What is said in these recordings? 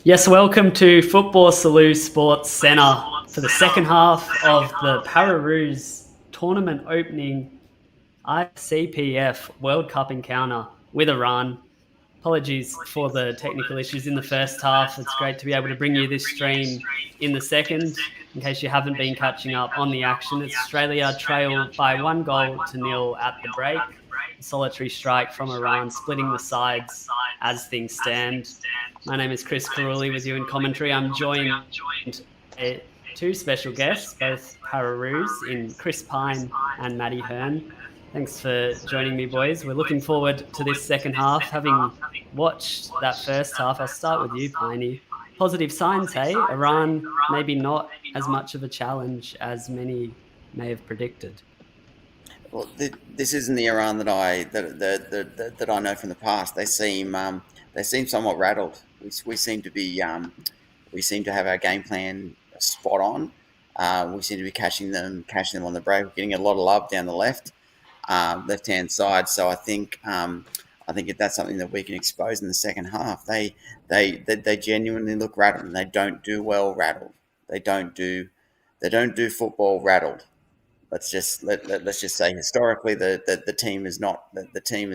Yes, welcome to Football Salou Sports Centre for the second half of the Pararoos tournament opening IFCPF World Cup encounter with Iran. Apologies for the technical issues in the first half. It's great to be able to bring you this stream in the second. In case you haven't been catching up on the action, it's Australia trail by 1-0 at the break. A solitary strike from Iran, splitting the sides as things stand. My name is Chris Carulli with you in commentary. I'm joined by two special guests, both Pararoos in Chris Pyne and Matty Hearne. Thanks for joining me, boys. We're looking forward to this second half. Having watched that first half, I'll start with you, Pyne. Positive signs, hey? Iran maybe not as much of a challenge as many may have predicted. Well, this isn't the Iran that I know from the past. They seem somewhat rattled. We seem to be we seem to have our game plan spot on. We seem to be catching them on the break. We're getting a lot of love down the left hand side. So I think if that's something that we can expose in the second half, they genuinely look rattled, and they don't do well rattled. They don't do football rattled. Let's just say historically the team is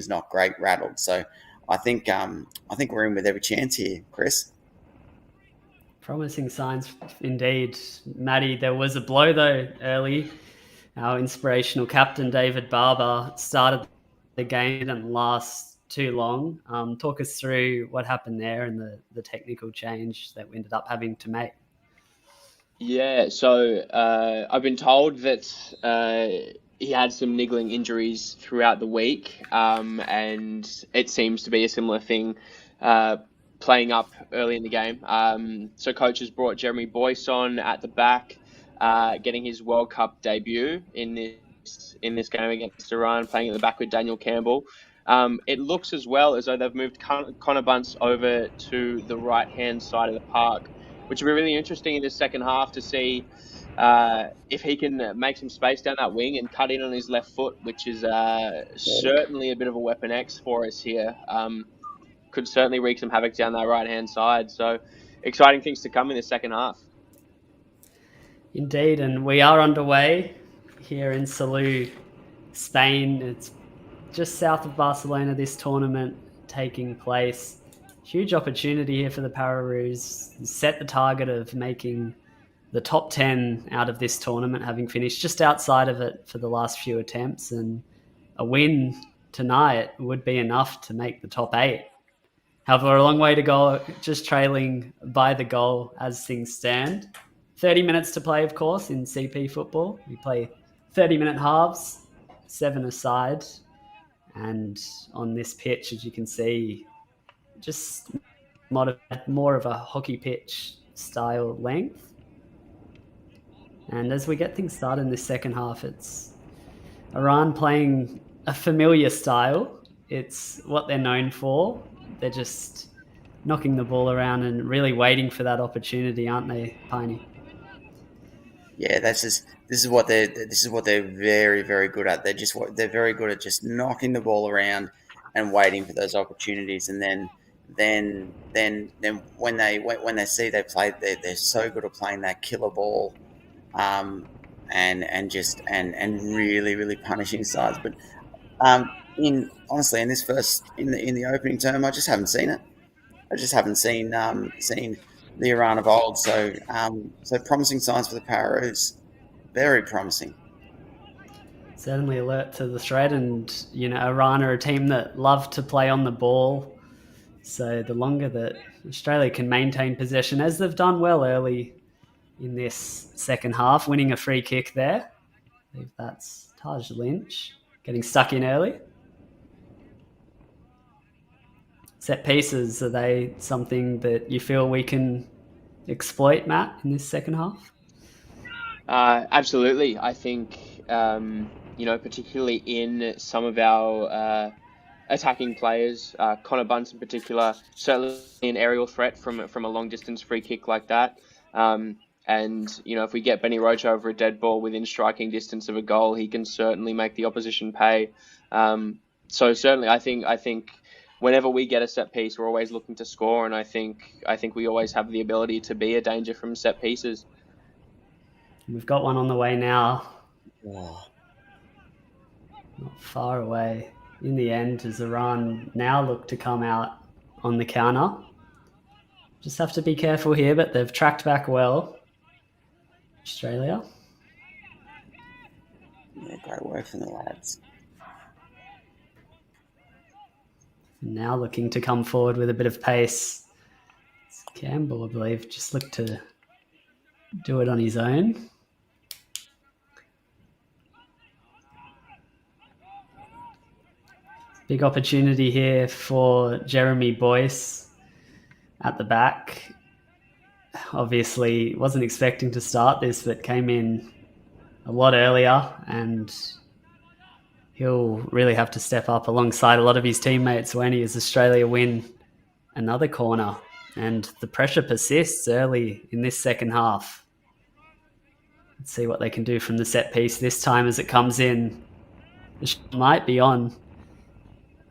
not great rattled. So I think we're in with every chance here, Chris. Promising signs indeed. Matty, there was a blow though early. Our inspirational captain, David Barber, started the game, didn't last too long. Talk us through what happened there and the technical change that we ended up having to make. Yeah, so I've been told that he had some niggling injuries throughout the week, and it seems to be a similar thing playing up early in the game. So coaches brought Jeremy Boyce on at the back, getting his World Cup debut in this game against Iran, playing at the back with Daniel Campbell. It looks as well as though they've moved Connor Bunce over to the right-hand side of the park, which will be really interesting in this second half to see if he can make some space down that wing and cut in on his left foot, which is certainly a bit of a weapon X for us here. Could certainly wreak some havoc down that right-hand side. So exciting things to come in the second half. Indeed, and we are underway here in Salou, Spain. It's just south of Barcelona, this tournament taking place. Huge opportunity here for the Pararoos. Set the target of making the top 10 out of this tournament, having finished just outside of it for the last few attempts, and a win tonight would be enough to make the top 8. However, a long way to go, just trailing by the goal as things stand. 30 minutes to play, of course, in CP football. We play 30-minute halves, 7 aside. And on this pitch, as you can see, just more of a hockey pitch style length. And as we get things started in this second half, it's Iran playing a familiar style. It's what they're known for. They're just knocking the ball around and really waiting for that opportunity, aren't they, Pyne? Yeah, this is what they're very, very good at. They're very good at just knocking the ball around and waiting for those opportunities. And then when they see they play, they're so good at playing that killer ball, and really, really punishing sides. But honestly, in the opening term, I just haven't seen it. I just haven't seen the Iran of old. So promising signs for the Pararoos. Very promising. Certainly alert to the threat, and Iran are a team that love to play on the ball. So the longer that Australia can maintain possession, as they've done well early in this second half, winning a free kick there. I believe that's Taj Lynch getting stuck in early. Set pieces, are they something that you feel we can exploit, Matt, in this second half? Absolutely. I think, particularly in some of our attacking players, Connor Bunce in particular, certainly an aerial threat from a long distance free kick like that. And, if we get Benny Roach over a dead ball within striking distance of a goal, he can certainly make the opposition pay. So certainly I think whenever we get a set piece, we're always looking to score, and I think we always have the ability to be a danger from set pieces. We've got one on the way now. Oh, Not far away. In the end, as Iran now look to come out on the counter. Just have to be careful here, but they've tracked back well. Australia. yeah, great work from the lads. Now looking to come forward with a bit of pace. It's Campbell, I believe, just looked to do it on his own. Big opportunity here for Jeremy Boyce at the back. Obviously, wasn't expecting to start this, but came in a lot earlier, and he'll really have to step up alongside a lot of his teammates when he as Australia win another corner. And the pressure persists early in this second half. Let's see what they can do from the set piece this time as it comes in. The shot might be on.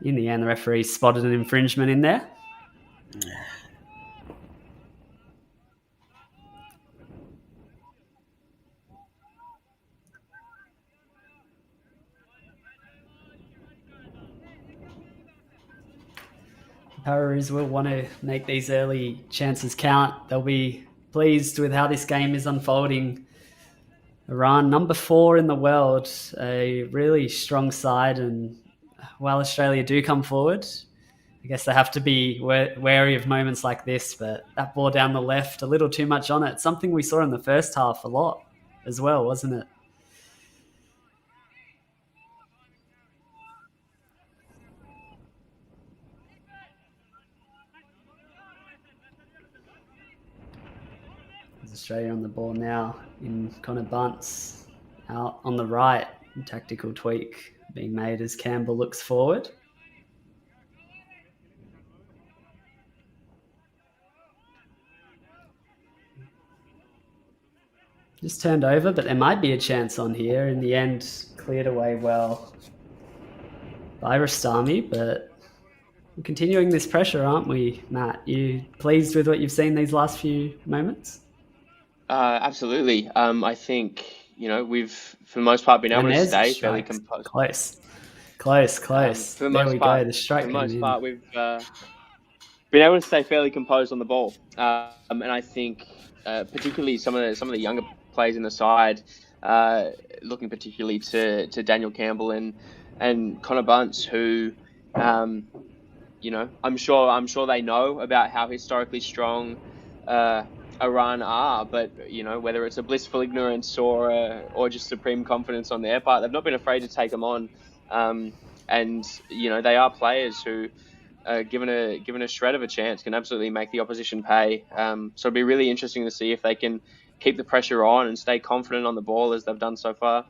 In the end, the referee spotted an infringement in there. Pararoos will want to make these early chances count. They'll be pleased with how this game is unfolding. Iran, number 4 in the world, a really strong side, and while Australia do come forward, I guess they have to be wary of moments like this, but that ball down the left, a little too much on it. Something we saw in the first half a lot as well, wasn't it? Australia on the ball now in Connor Bunce out on the right. Tactical tweak being made as Campbell looks forward. Just turned over, but there might be a chance on here. In the end, cleared away well by Rastami, but we're continuing this pressure, aren't we, Matt? You pleased with what you've seen these last few moments? Absolutely. I think, we've, for the most part, been able to stay fairly composed. Close. For the most part, The strike for the most part, we've been able to stay fairly composed on the ball. And I think, particularly some of the younger players in the side, looking particularly to Daniel Campbell and Connor Bunce, who, I'm sure they know about how historically strong Iran are, but whether it's a blissful ignorance or just supreme confidence on their part, they've not been afraid to take them on, and they are players who, given a shred of a chance, can absolutely make the opposition pay. So it'll be really interesting to see if they can keep the pressure on and stay confident on the ball as they've done so far.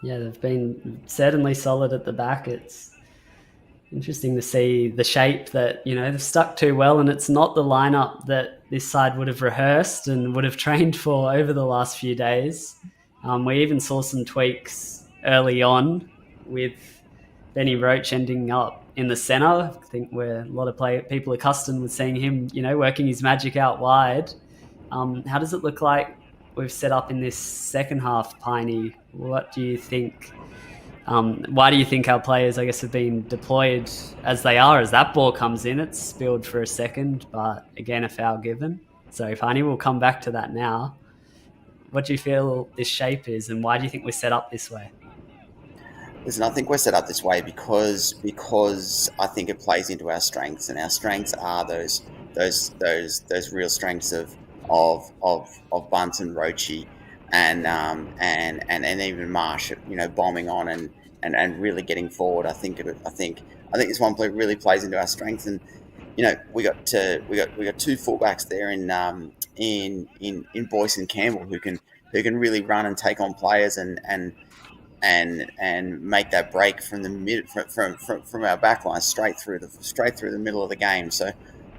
Yeah, they've been certainly solid at the back. It's interesting to see the shape that, they've stuck to well, and it's not the lineup that this side would have rehearsed and would have trained for over the last few days. We even saw some tweaks early on with Benny Roach ending up in the centre. I think we're a lot of people accustomed with seeing him, working his magic out wide. How does it look like we've set up in this second half, Pyne? What do you think? Why do you think our players, I guess, have been deployed as they are? As that ball comes in, it's spilled for a second, but again, a foul given. So Pyne will come back to that now. What do you feel this shape is, and why do you think we're set up this way? Listen, I think we're set up this way because I think it plays into our strengths, and our strengths are those real strengths of Bunce and Roachy, and even Marsh, bombing on and really getting forward. I think this one play really plays into our strengths, and we got two fullbacks there in Boyce and Campbell who can really run and take on players and make that break from the mid from our back line straight through the middle of the game. So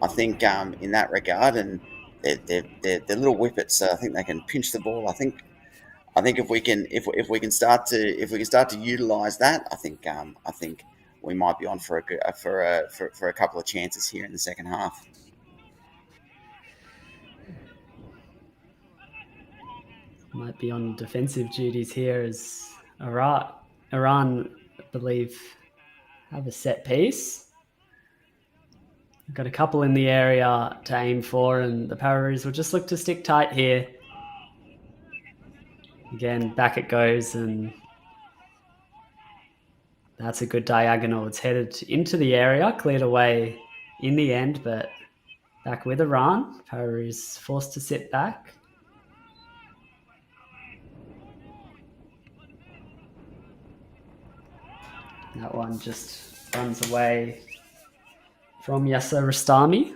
I think in that regard, and they're little whippets, so I think they can pinch the ball. I think if we can start to utilise that, I think we might be on for a couple of chances here in the second half. Might be on defensive duties here as Iran, I believe, have a set piece. Got a couple in the area to aim for, and the Pararoos will just look to stick tight here. Again, back it goes, and that's a good diagonal. It's headed into the area, cleared away in the end, but back with Iran. Pararoos forced to sit back. That one just runs away from Yasser Rastami,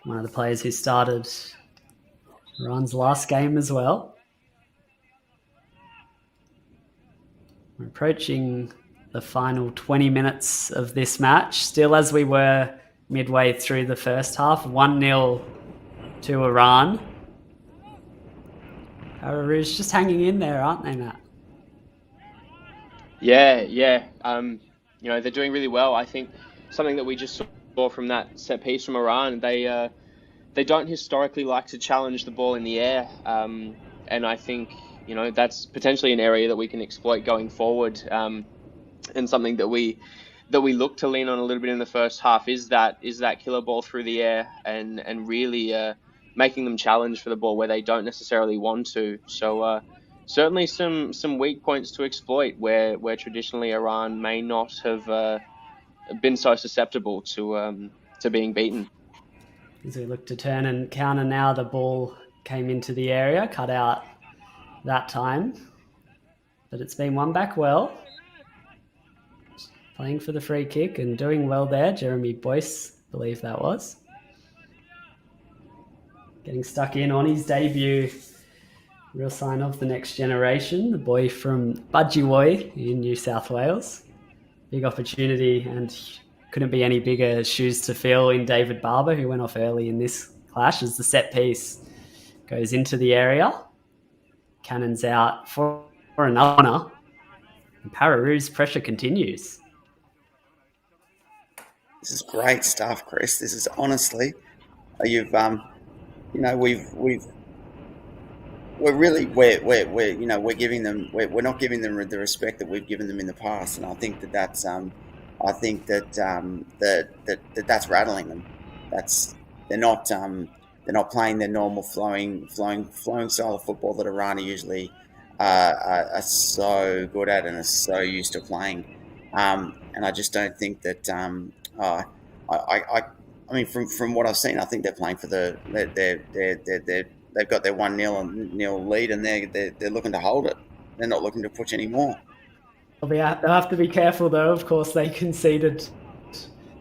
one of the players who started Iran's last game as well. We're approaching the final 20 minutes of this match, still as we were midway through the first half, 1-0 to Iran. Pararoos just hanging in there, aren't they, Matt? Yeah. They're doing really well. I think something that we just saw from that set piece from Iran, they don't historically like to challenge the ball in the air, and I think that's potentially an area that we can exploit going forward, and something that we look to lean on a little bit in the first half is that killer ball through the air and really making them challenge for the ball where they don't necessarily want to. So certainly some weak points to exploit where traditionally Iran may not have been so susceptible to being beaten. As we look to turn and counter now, the ball came into the area, cut out that time, but it's been won back well. Playing for the free kick and doing well there. Jeremy Boyce, I believe that was. Getting stuck in on his debut. Real sign of the next generation. The boy from Budgewoi in New South Wales. Big opportunity, and couldn't be any bigger shoes to fill in David Barber, who went off early in this clash as the set piece goes into the area. Cannon's out for another. And Pararoos' pressure continues. This is great stuff, Chris. This is honestly, we're giving them, we're not giving them the respect that we've given them in the past, and I think that's rattling them. They're not playing their normal flowing style of football that Iran are usually are so good at and are so used to playing. And I just don't think that. From what I've seen, I think they're playing for they've got their 1-0 lead, and they're looking to hold it. They're not looking to push any more. They'll have to be careful, though. Of course, they conceded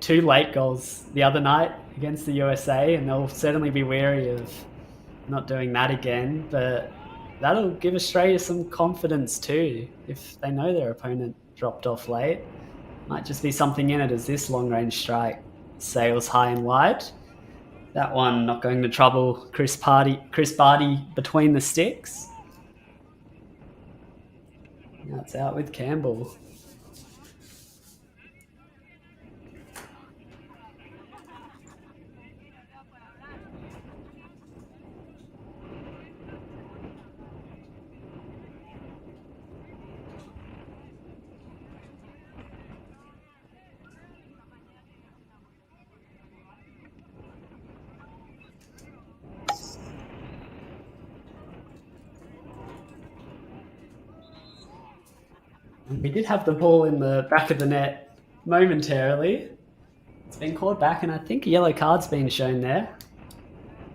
2 late goals the other night against the USA, and they'll certainly be wary of not doing that again. But that'll give Australia some confidence too, if they know their opponent dropped off late. Might just be something in it as this long-range strike sails high and wide. That one not going to trouble Chris Barty between the sticks. Now it's out with Campbell. We did have the ball in the back of the net momentarily. It's been called back, and I think a yellow card's been shown there.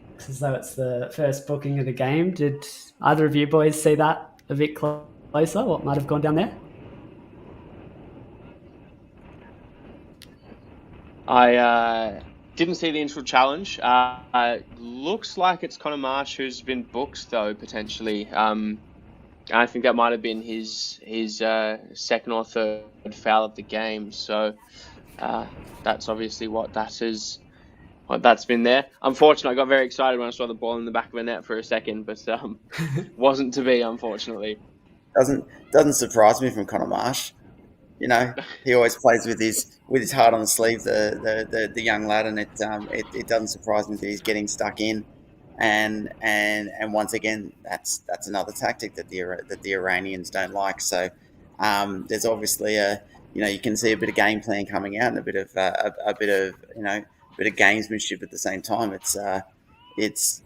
Looks as though it's the first booking of the game. Did either of you boys see that a bit closer? What might have gone down there? I didn't see the initial challenge. Looks like it's Connor Marsh who's been booked, though, potentially. I think that might have been his second or third foul of the game. So that's obviously what that's been there. Unfortunately, I got very excited when I saw the ball in the back of the net for a second, but wasn't to be, unfortunately. Doesn't surprise me from Connor Marsh. You know, he always plays with his heart on the sleeve, the young lad, and it doesn't surprise me that he's getting stuck in. And once again, that's another tactic that the Iranians don't like. So there's obviously you can see a bit of game plan coming out and a bit of gamesmanship at the same time. It's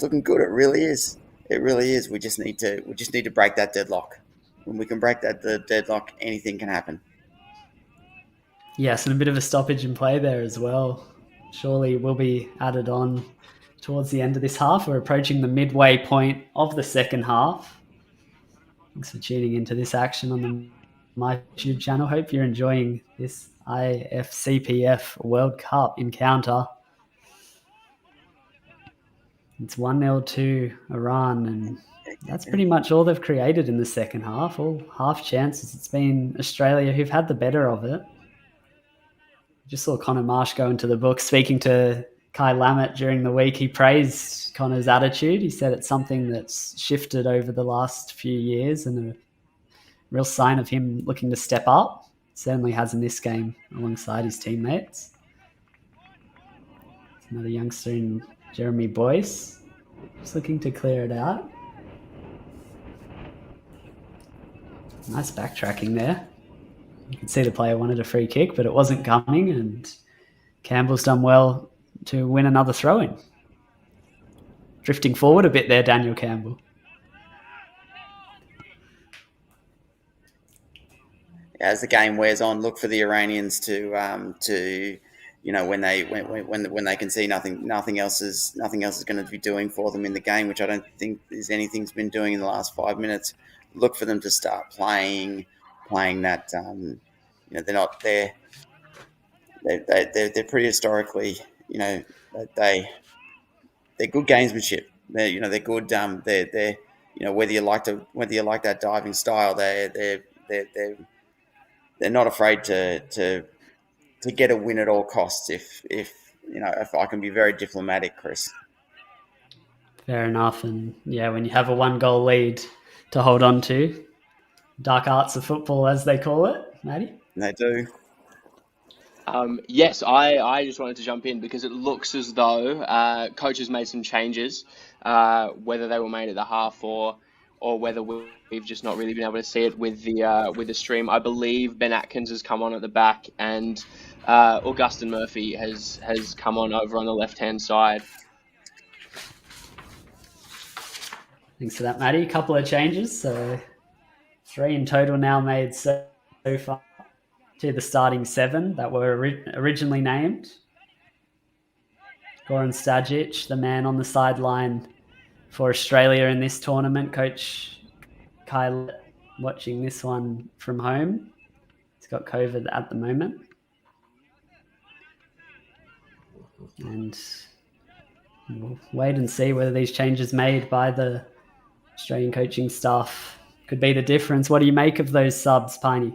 looking good. It really is. It really is. We just need to break that deadlock. When we can break the deadlock, anything can happen. Yes, and a bit of a stoppage in play there as well. Surely will be added on towards the end of this half. We're approaching the midway point of the second half. Thanks for tuning into this action on my YouTube channel. Hope you're enjoying this IFCPF World Cup encounter. It's 1-0 to Iran, and that's pretty much all they've created in the second half. All half chances. It's been Australia who've had the better of it. Just saw Connor Marsh go into the book. Speaking to Kai Lammett during the week, he praised Connor's attitude. He said it's something that's shifted over the last few years and a real sign of him looking to step up. Certainly has in this game alongside his teammates. Another youngster in Jeremy Boyce, just looking to clear it out. Nice backtracking there. You can see the player wanted a free kick, but it wasn't coming, and Campbell's done well to win another throw-in. Drifting forward a bit there, Daniel Campbell. As the game wears on, look for the Iranians to when they can see nothing else is going to be doing for them in the game, which I don't think there's anything's been doing in the last 5 minutes. Look for them to start playing that. They're not there. They're pretty historically. They're good gamesmanship. They're good. They're whether you like that diving style, they're not afraid to get a win at all costs. If I can be very diplomatic, Chris. Fair enough, and yeah, when you have a 1-goal lead to hold on to, dark arts of football, as they call it, Matty. They do. Yes, I just wanted to jump in because it looks as though coach has made some changes, whether they were made at the half or whether we've just not really been able to see it with the stream. I believe Ben Atkins has come on at the back, and Augustin Murphy has come on over on the left-hand side. Thanks for that, Matty. A couple of changes, so 3 in total now made so far to the starting 7 that were originally named. Goran Stajic, the man on the sideline for Australia in this tournament. Coach Kyle watching this one from home. He's got COVID at the moment. And we'll wait and see whether these changes made by the Australian coaching staff could be the difference. What do you make of those subs, Pyne?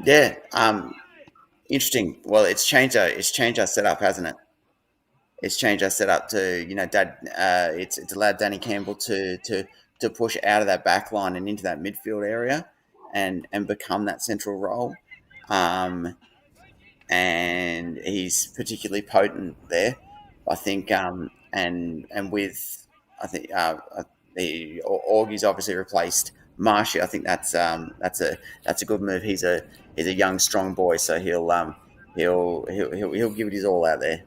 Yeah, interesting. Well, it's changed our setup, hasn't it? It's changed our setup to it's allowed Danny Campbell to push out of that back line and into that midfield area and become that central role. And he's particularly potent there, I think. And with the Augie's obviously replaced Marshy. I think that's a good move. He's a young, strong boy, so he'll give it his all out there.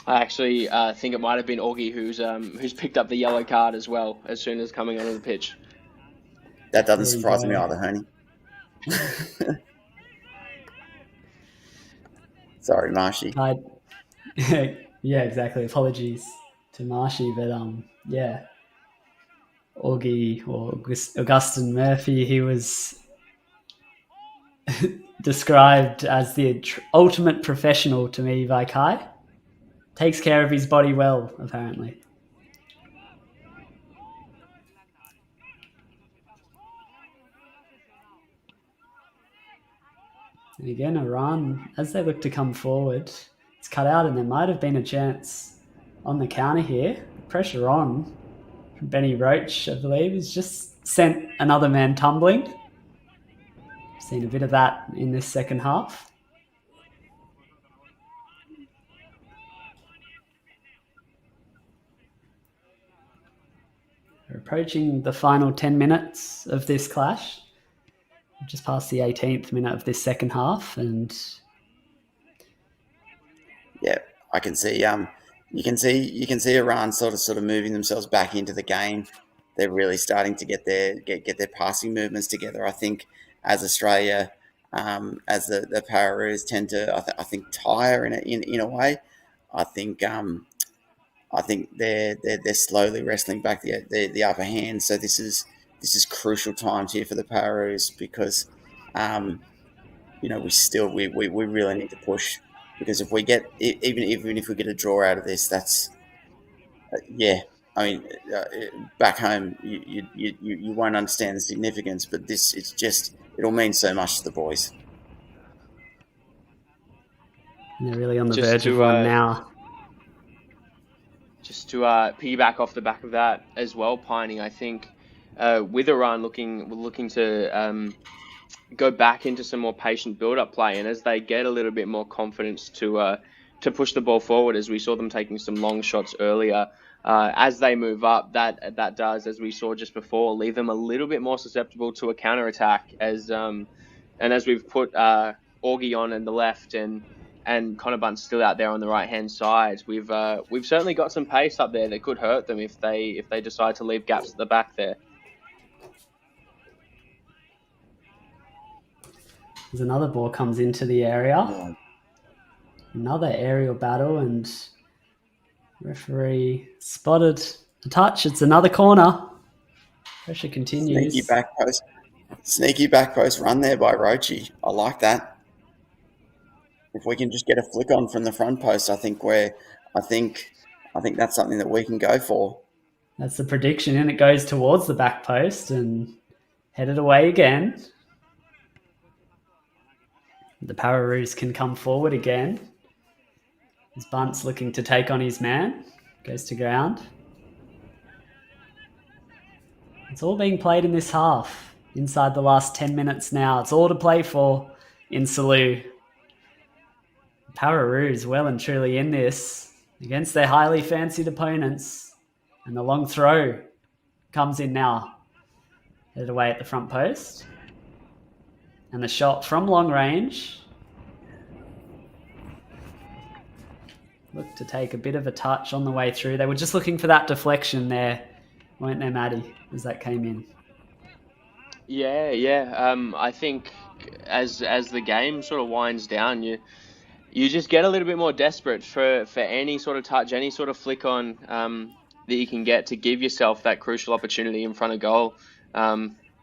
I actually think it might have been Augie who's picked up the yellow card as well as soon as coming onto the pitch. That doesn't surprise me either, Hearne. Sorry, Marshy. Yeah, exactly. Apologies to Marshy, but yeah, Augie or Augustin Murphy, he was described as the ultimate professional to me by Kai. Takes care of his body well, apparently. And again, Iran, as they look to come forward, it's cut out and there might have been a chance on the counter here. Pressure on Benny Roach, I believe, has just sent another man tumbling. Seen a bit of that in this second half. We're approaching the final 10 minutes of this clash. Just past the 18th minute of this second half, and yeah, I can see. You can see Iran sort of moving themselves back into the game. They're really starting to get their passing movements together. I think as Australia, as the Pararoos tend to, I think tire in a way. I think they're slowly wrestling back the upper hand. So this is crucial times here for the Pararoos because we really need to push because if we get even if we get a draw out of this, that's I mean, back home you won't understand the significance, but it'll mean so much to the boys. And they're really on the verge of one now. Just to piggyback off the back of that as well, Pyne, I think with Iran looking to go back into some more patient build-up play, and as they get a little bit more confidence to push the ball forward, as we saw them taking some long shots earlier, as they move up, that does, as we saw just before, leave them a little bit more susceptible to a counter-attack. As we've put Augie on in the left and Connor Bunt's still out there on the right-hand side, we've certainly got some pace up there that could hurt them if they decide to leave gaps at the back there. As another ball comes into the area. Another aerial battle, and referee spotted a touch. It's another corner. Pressure continues. Sneaky back post run there by Roachy. I like that. If we can just get a flick on from the front post, I think that's something that we can go for. That's the prediction, and it goes towards the back post and headed away again. The Pararoos can come forward again. As Bunt's looking to take on his man. Goes to ground. It's all being played in this half. Inside the last 10 minutes now. It's all to play for in Salou. Pararoos well and truly in this against their highly fancied opponents. And the long throw comes in now. Headed away at the front post. And the shot from long range. Looked to take a bit of a touch on the way through. They were just looking for that deflection there, weren't they, Matty, as that came in? Yeah. I think as the game sort of winds down, you just get a little bit more desperate for any sort of touch, any sort of flick on that you can get to give yourself that crucial opportunity in front of goal.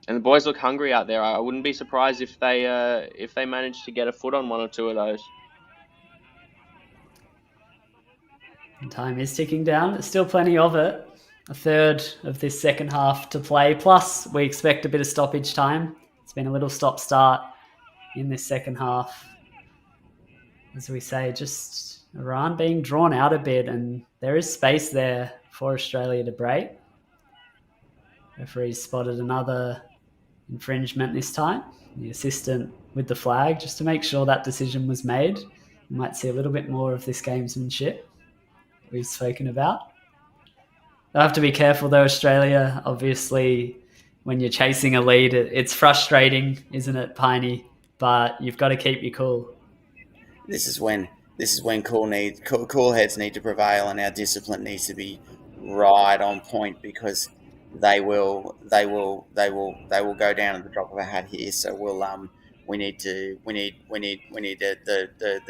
And the boys look hungry out there. I wouldn't be surprised if they manage to get a foot on one or two of those. And time is ticking down. There's still plenty of it. A third of this second half to play. Plus, we expect a bit of stoppage time. It's been a little stop-start in this second half. As we say, just Iran being drawn out a bit, and there is space there for Australia to break. Referee spotted another infringement this time. The assistant with the flag, just to make sure that decision was made. We might see a little bit more of this gamesmanship we've spoken about. They'll have to be careful though, Australia. Obviously, when you're chasing a lead, it's frustrating, isn't it, Pyne? But you've got to keep your cool. This is when cool heads need to prevail, and our discipline needs to be right on point because they will go down at the drop of a hat here. So we need the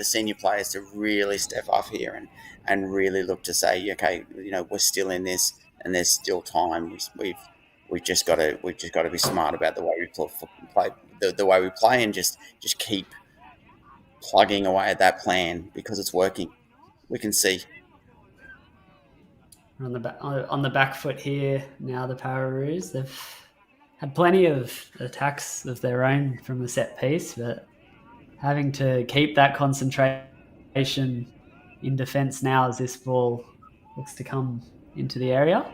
senior players to really step up here and really look to say, okay, we're still in this and there's still time. We've just got to be smart about the way we play, the way we play, and just keep plugging away at that plan because it's working. We can see. On the back foot here now, the Pararoos. They've had plenty of attacks of their own from the set piece, but having to keep that concentration in defence now as this ball looks to come into the area.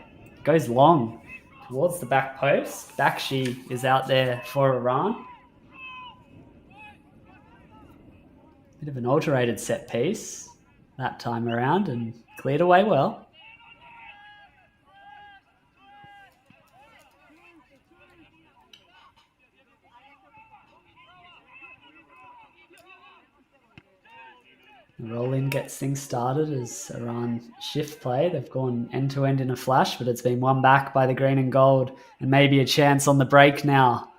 goes long towards the back post. Bakshi is out there for Iran. Bit of an alterated set piece that time around and cleared away well. The roll-in gets things started as Iran shift play. They've gone end-to-end in a flash, but it's been won back by the green and gold, and maybe a chance on the break now.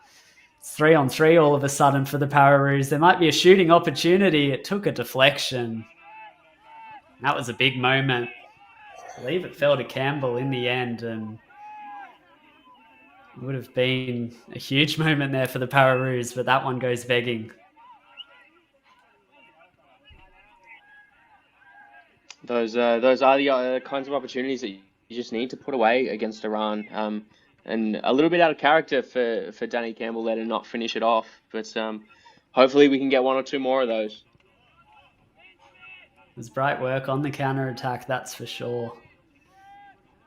It's 3-on-3 all of a sudden for the Pararoos. There might be a shooting opportunity. It took a deflection. That was a big moment. I believe it fell to Campbell in the end, and it would have been a huge moment there for the Pararoos, but that one goes begging. Those are the kinds of opportunities that you just need to put away against Iran. And a little bit out of character for Danny Campbell there to not finish it off. But hopefully we can get one or two more of those. There's bright work on the counter-attack, that's for sure.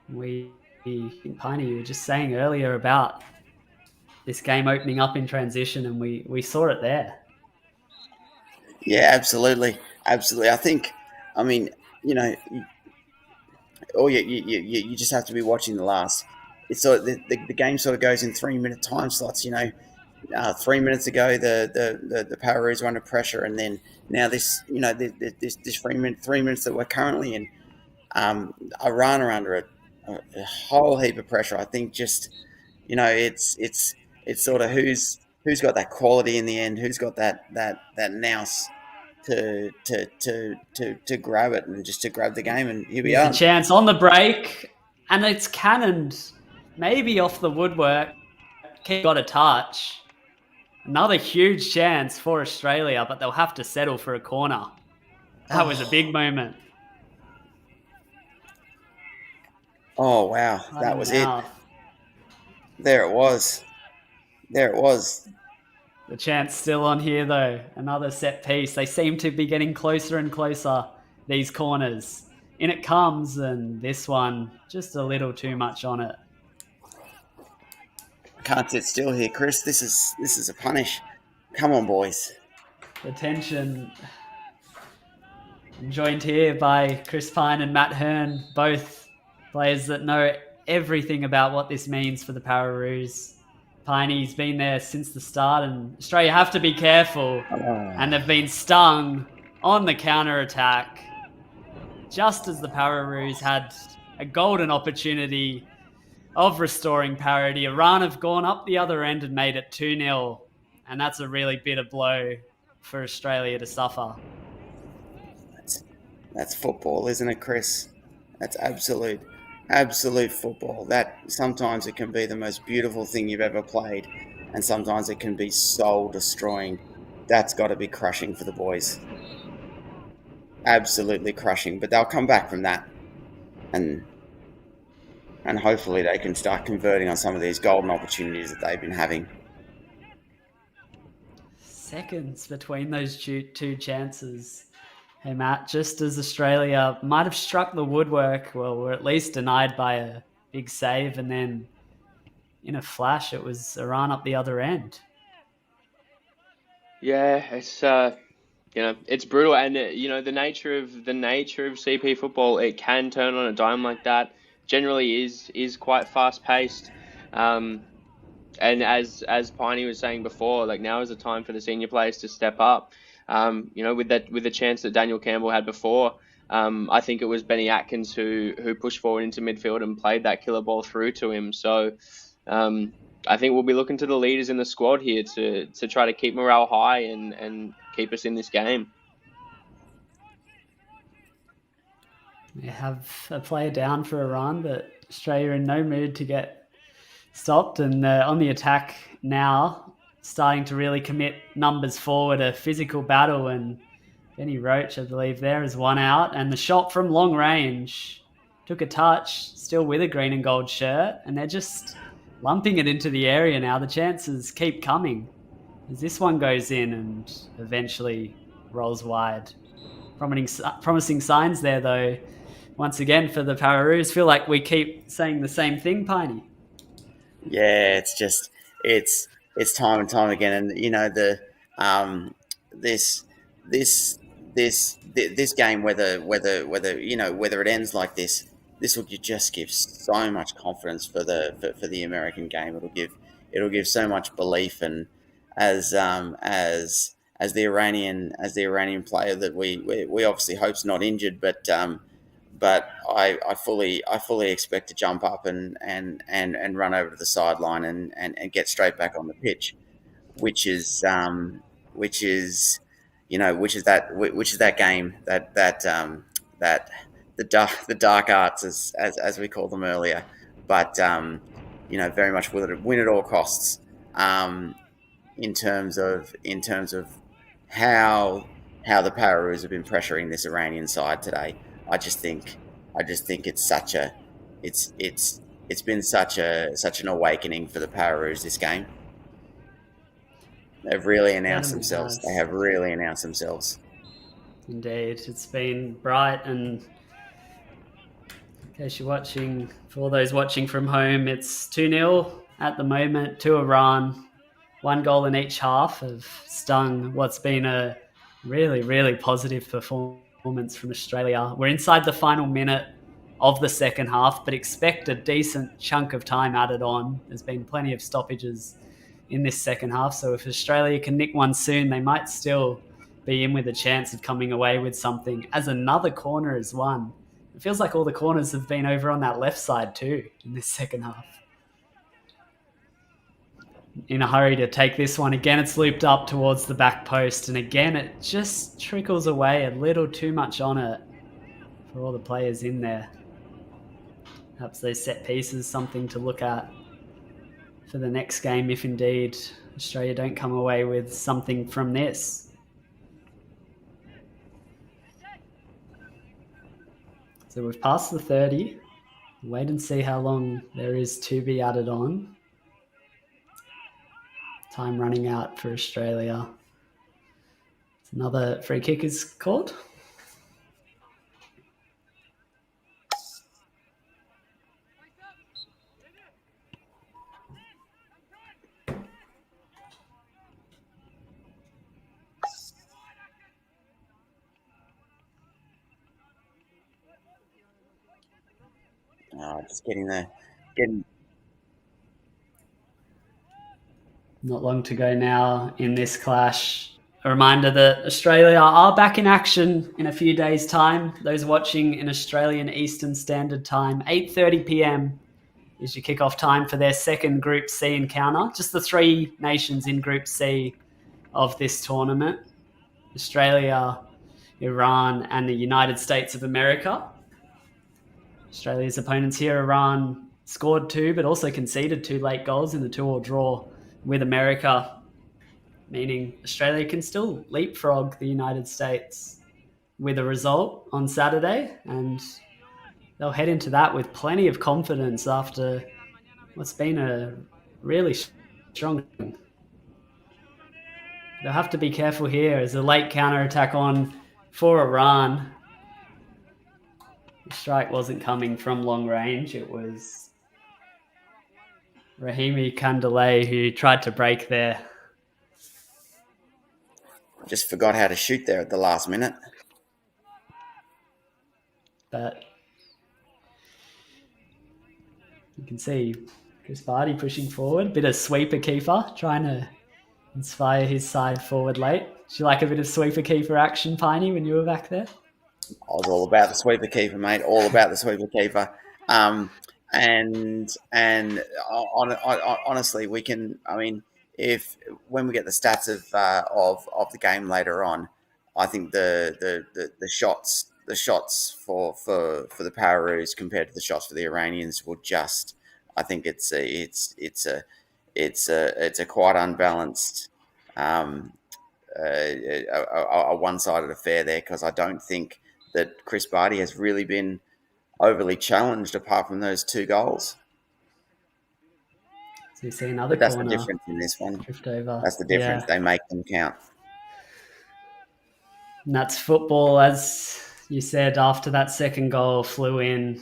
Pyne, you were just saying earlier about this game opening up in transition, and we saw it there. Yeah, absolutely. Absolutely. I mean, you know, you just have to be watching the last. It's sort of the game sort of goes in 3-minute time slots. 3 minutes ago the Pararoos were under pressure, and then now this 3 minutes that we're currently in, Iran are under a whole heap of pressure. I think just it's sort of who's got that quality in the end, who's got that nous to grab it and just to grab the game. And here we are. A chance on the break, and it's cannoned maybe off the woodwork. Got a touch. Another huge chance for Australia, but they'll have to settle for a corner. That was a big moment. Oh, wow. That was it. There it was. The chance still on here, though. Another set piece. They seem to be getting closer and closer, these corners. In it comes, and this one, just a little too much on it. I can't sit still here, Chris. This is a punish. Come on, boys. The tension joined here by Chris Pyne and Matt Hearne, both players that know everything about what this means for the Pararoos. Pyne's been there since the start, and Australia have to be careful. And they've been stung on the counter-attack just as the Pararoos had a golden opportunity of restoring parity. Iran have gone up the other end and made it 2-0, and that's a really bitter blow for Australia to suffer. That's football, isn't it, Chris? That's absolute football. That sometimes it can be the most beautiful thing you've ever played, and sometimes it can be soul destroying. That's got to be crushing for the boys. Absolutely crushing, but they'll come back from that, and hopefully they can start converting on some of these golden opportunities that they've been having. Seconds between those two chances. Hey, Matt, just as Australia might have struck the woodwork, well, we're at least denied by a big save, and then in a flash, it was Iran up the other end. Yeah, it's it's brutal, and the nature of CP football, it can turn on a dime like that. Generally, is quite fast paced, and as Pyne was saying before, like, now is the time for the senior players to step up. With the chance that Daniel Campbell had before, I think it was Benny Atkins who pushed forward into midfield and played that killer ball through to him. So I think we'll be looking to the leaders in the squad here to try to keep morale high and keep us in this game. We have a player down for Iran, but Australia in no mood to get stopped, and on the attack now, starting to really commit numbers forward, a physical battle, and Benny Roach, I believe, there is one out, and the shot from long range took a touch, still with a green and gold shirt, and they're just lumping it into the area now. The chances keep coming as this one goes in and eventually rolls wide. Promising signs there, though. once again for the Pararoos. Feel like we keep saying the same thing, Pyne. Yeah, it's just it's time and time again, and this this game, whether it ends like this will just give so much confidence for the American game. It'll give so much belief, and as the Iranian player that we obviously hope's not injured, but I fully expect to jump up and run over to the sideline and get straight back on the pitch, which is which is which is that game that the dark arts as we called them earlier, but very much win at all costs, in terms of how the Pararoos have been pressuring this Iranian side today. I just think it's been such an awakening for the Pararoos this game. They've really announced themselves. They have really announced themselves. Indeed, it's been bright, and in case you're watching, for those watching from home, it's 2-0 at the moment to Iran. 1 goal in each half have stung what's been a really, really positive performance from Australia. We're inside the final minute of the second half, but expect a decent chunk of time added on. There's been plenty of stoppages in this second half, so if Australia can nick one soon, they might still be in with a chance of coming away with something, as another corner is won. It feels like all the corners have been over on that left side too in this second half. In a hurry to take this one. Again, it's looped up towards the back post, and again, it just trickles away a little too much on it for all the players in there. Perhaps those set pieces, something to look at for the next game, if indeed Australia don't come away with something from this. So we've passed the 30. Wait and see how long there is to be added on. Time running out for Australia. Another free kick is called. Just getting Not long to go now in this clash. A reminder that Australia are back in action in a few days' time. Those watching in Australian Eastern Standard Time, 8:30 p.m. is your kickoff time for their second Group C encounter. Just the 3 nations in Group C of this tournament: Australia, Iran, and the United States of America. Australia's opponents here, Iran, scored 2 but also conceded 2 late goals in the 2-2 draw with America, meaning Australia can still leapfrog the United States with a result on Saturday, and they'll head into that with plenty of confidence after what's been a really strong. They'll have to be careful here as a late counter-attack on for Iran. The strike wasn't coming from long range. It was Rahimi Kandale who tried to break there. Just forgot how to shoot there at the last minute. But you can see Chris Barty pushing forward. Bit of sweeper keeper, trying to inspire his side forward late. Did you like a bit of sweeper keeper action, Pyne, when you were back there? I was all about the sweeper keeper, mate. All about the sweeper keeper. Honestly, we can. I mean, when we get the stats of the game later on, I think the shots for the Pararoos compared to the shots for the Iranians will just. I think it's a quite unbalanced, a one-sided affair there, because I don't think that Chris Barty has really been overly challenged apart from those 2 goals. So you see another that's corner. The difference in this one. Drift over. That's the difference. Yeah. They make them count. And that's football, as you said after that second goal flew in,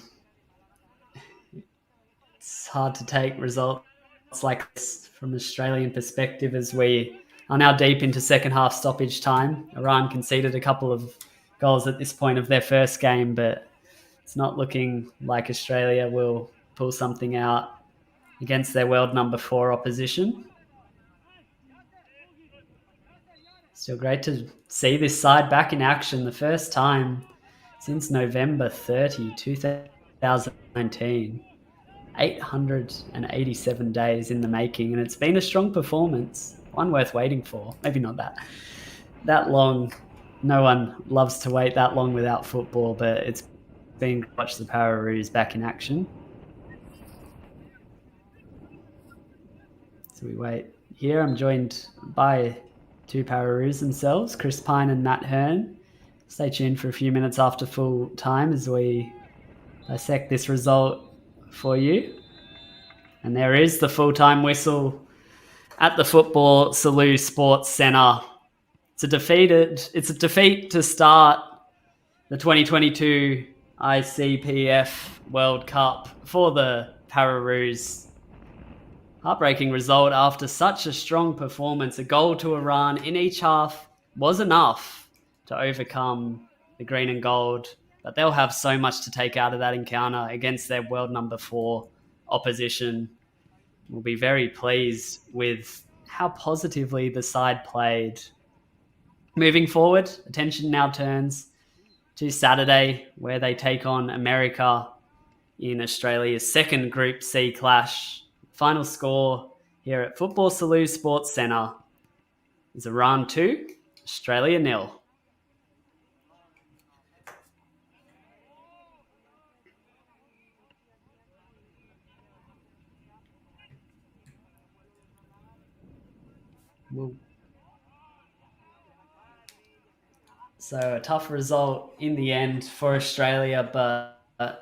it's hard to take results like this from an Australian perspective as we are now deep into second half stoppage time. Iran conceded a couple of goals at this point of their first game, but it's not looking like Australia will pull something out against their world number 4 opposition. Still great to see this side back in action, the first time since November 30, 2019. 887 days in the making, and it's been a strong performance, one worth waiting for. Maybe not that long. No one loves to wait that long without football, but it's been to watch the Pararoos back in action. So we wait here. I'm joined by 2 Pararoos themselves, Chris Pyne and Matt Hearne. Stay tuned for a few minutes after full time as we dissect this result for you. And there is the full-time whistle at the Football Salou Sports Centre. It's a defeat to start the 2022 IFCPF World Cup for the Pararoos. Heartbreaking result after such a strong performance. A goal to Iran in each half was enough to overcome the green and gold, but they'll have so much to take out of that encounter against their world number 4 opposition. We'll be very pleased with how positively the side played. Moving forward, attention now turns to Saturday, where they take on America in Australia's second Group C clash. Final score here at Football Salou Sports Centre is Iran 2, Australia 0. So a tough result in the end for Australia, but I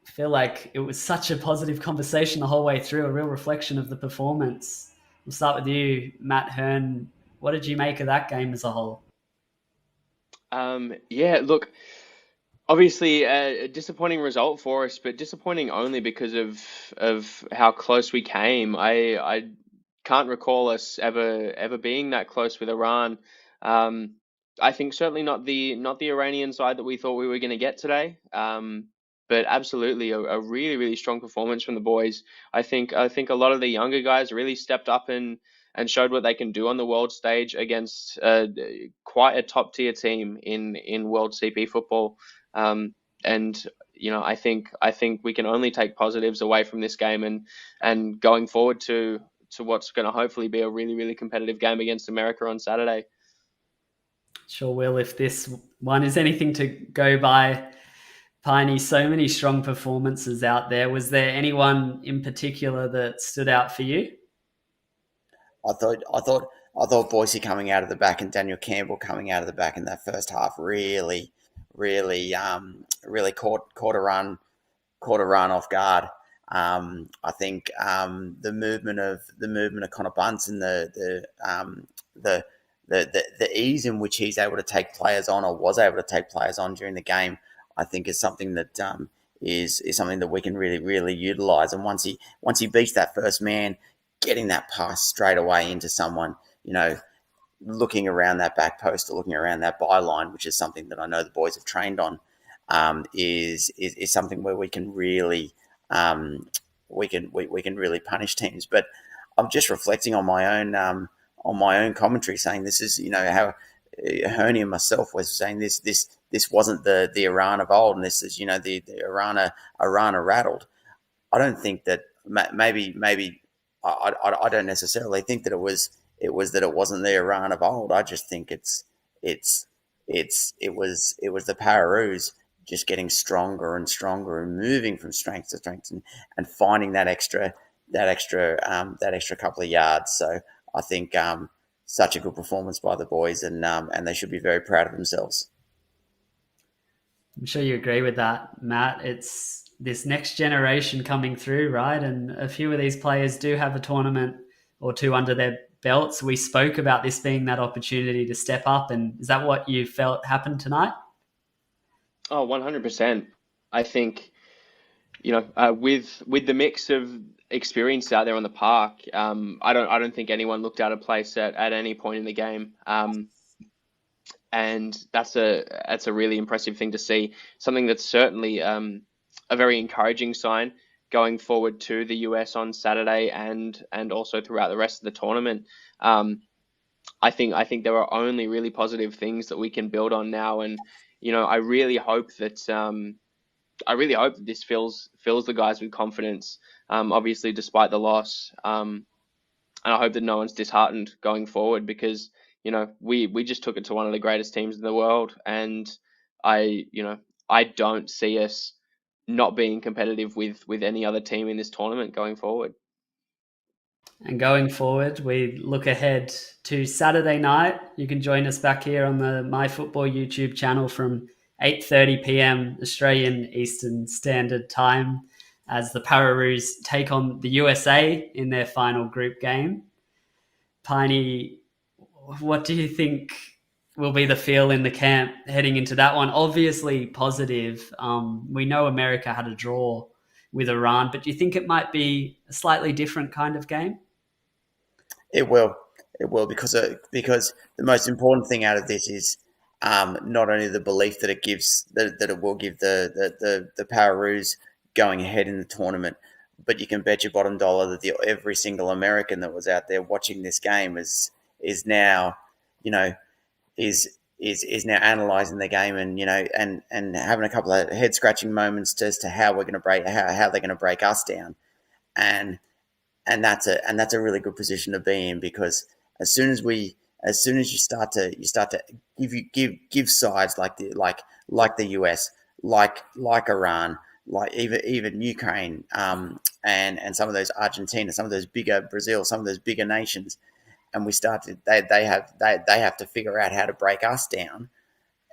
feel like it was such a positive conversation the whole way through, a real reflection of the performance. We'll start with you, Matt Hearne. What did you make of that game as a whole? Yeah, look, obviously a disappointing result for us, but disappointing only because of how close we came. I can't recall us ever being that close with Iran. I think certainly not the Iranian side that we thought we were going to get today. But absolutely a really, really strong performance from the boys. I think a lot of the younger guys really stepped up and showed what they can do on the world stage against quite a top tier team in World CP football. And you know, I think we can only take positives away from this game and going forward to what's going to hopefully be a really, really competitive game against America on Saturday. Sure will, if this one is anything to go by. Pyne, so many strong performances out there. Was there anyone in particular that stood out for you? I thought Boise coming out of the back and Daniel Campbell coming out of the back in that first half really caught Iran off guard. I think the movement of Connor Bunce and the ease in which he's able to take players on, or was able to take players on during the game, I think is something that is something that we can really utilize. And once he beats that first man, getting that pass straight away into someone, you know, looking around that back post or looking around that byline, which is something that I know the boys have trained on, is something where we can really we can really punish teams. But I'm just reflecting on my own commentary, saying this is, you know, how Hearne and myself was saying this wasn't the Iran of old, and this is, you know, the Iran are rattled. I don't think that maybe I don't necessarily think that it was that it wasn't the Iran of old. I just think it was the Pararoos just getting stronger and stronger and moving from strength to strength and finding that extra couple of yards. So I think such a good performance by the boys, and they should be very proud of themselves. I'm sure you agree with that, Matt. It's this next generation coming through, right? And a few of these players do have a tournament or two under their belts. We spoke about this being that opportunity to step up, and is that what you felt happened tonight? Oh, 100%. I think, with the mix of experience out there on the park, I don't think anyone looked out of place at any point in the game. And that's a really impressive thing to see. Something that's certainly a very encouraging sign going forward to the US on Saturday and also throughout the rest of the tournament. Um, I think there are only really positive things that we can build on now, and I really hope that this fills the guys with confidence. Obviously, despite the loss, and I hope that no one's disheartened going forward because we just took it to one of the greatest teams in the world, and I don't see us not being competitive with any other team in this tournament going forward. And going forward, we look ahead to Saturday night. You can join us back here on the MyFootball YouTube channel from 8:30 p.m. Australian Eastern Standard Time as the Pararoos take on the USA in their final group game. Pyne, what do you think will be the feel in the camp heading into that one? Obviously positive. We know America had a draw with Iran, but do you think it might be a slightly different kind of game? It will. It will because the most important thing out of this is not only the belief that that it will give the Pararoos going ahead in the tournament, but you can bet your bottom dollar that every single American that was out there watching this game is now you know is now analysing the game and and having a couple of head scratching moments as to how we're going to break how they're going to break us down and that's a really good position to be in because as soon as you start to give sides like the US, like Iran, like even Ukraine, and some of those Argentina, some of those bigger Brazil, some of those bigger nations, and they have to figure out how to break us down,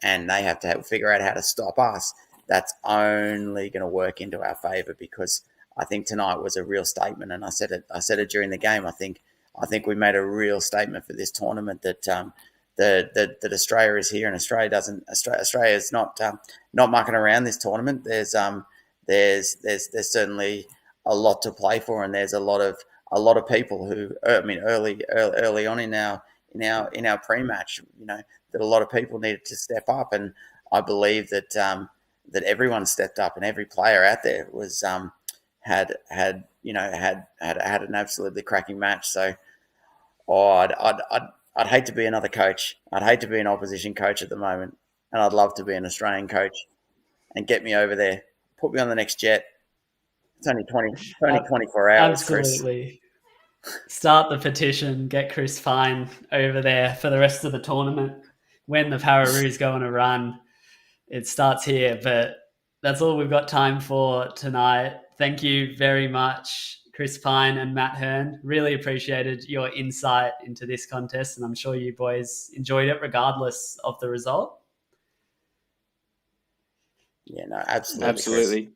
and they have to figure out how to stop us. That's only going to work into our favour because I think tonight was a real statement, and I said it during the game. I think we made a real statement for this tournament that that Australia is here, and Australia is not mucking around this tournament. There's certainly a lot to play for, and there's a lot of people who early on in our pre-match, that a lot of people needed to step up, and I believe that that everyone stepped up, and every player out there was had an absolutely cracking match. So, I'd hate to be another coach. I'd hate to be an opposition coach at the moment, and I'd love to be an Australian coach and get me over there. Put me on the next jet. It's only 24 hours, Chris. Absolutely. Start the petition, get Chris Pyne over there for the rest of the tournament. When the Pararoos go on a run, it starts here. But that's all we've got time for tonight. Thank you very much, Chris Pyne and Matt Hearne. Really appreciated your insight into this contest, and I'm sure you boys enjoyed it regardless of the result. Yeah, no, absolutely. Absolutely.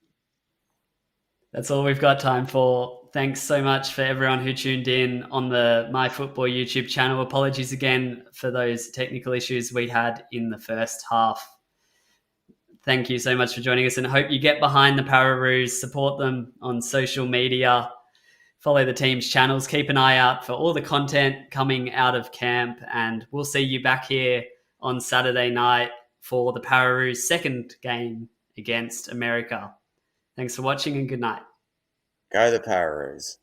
That's all we've got time for. Thanks so much for everyone who tuned in on the MyFootball YouTube channel. Apologies again for those technical issues we had in the first half. Thank you so much for joining us, and I hope you get behind the Pararoos, support them on social media, follow the team's channels, keep an eye out for all the content coming out of camp, and we'll see you back here on Saturday night for the Pararoos' second game against America. Thanks for watching and good night. Go the Pararoos.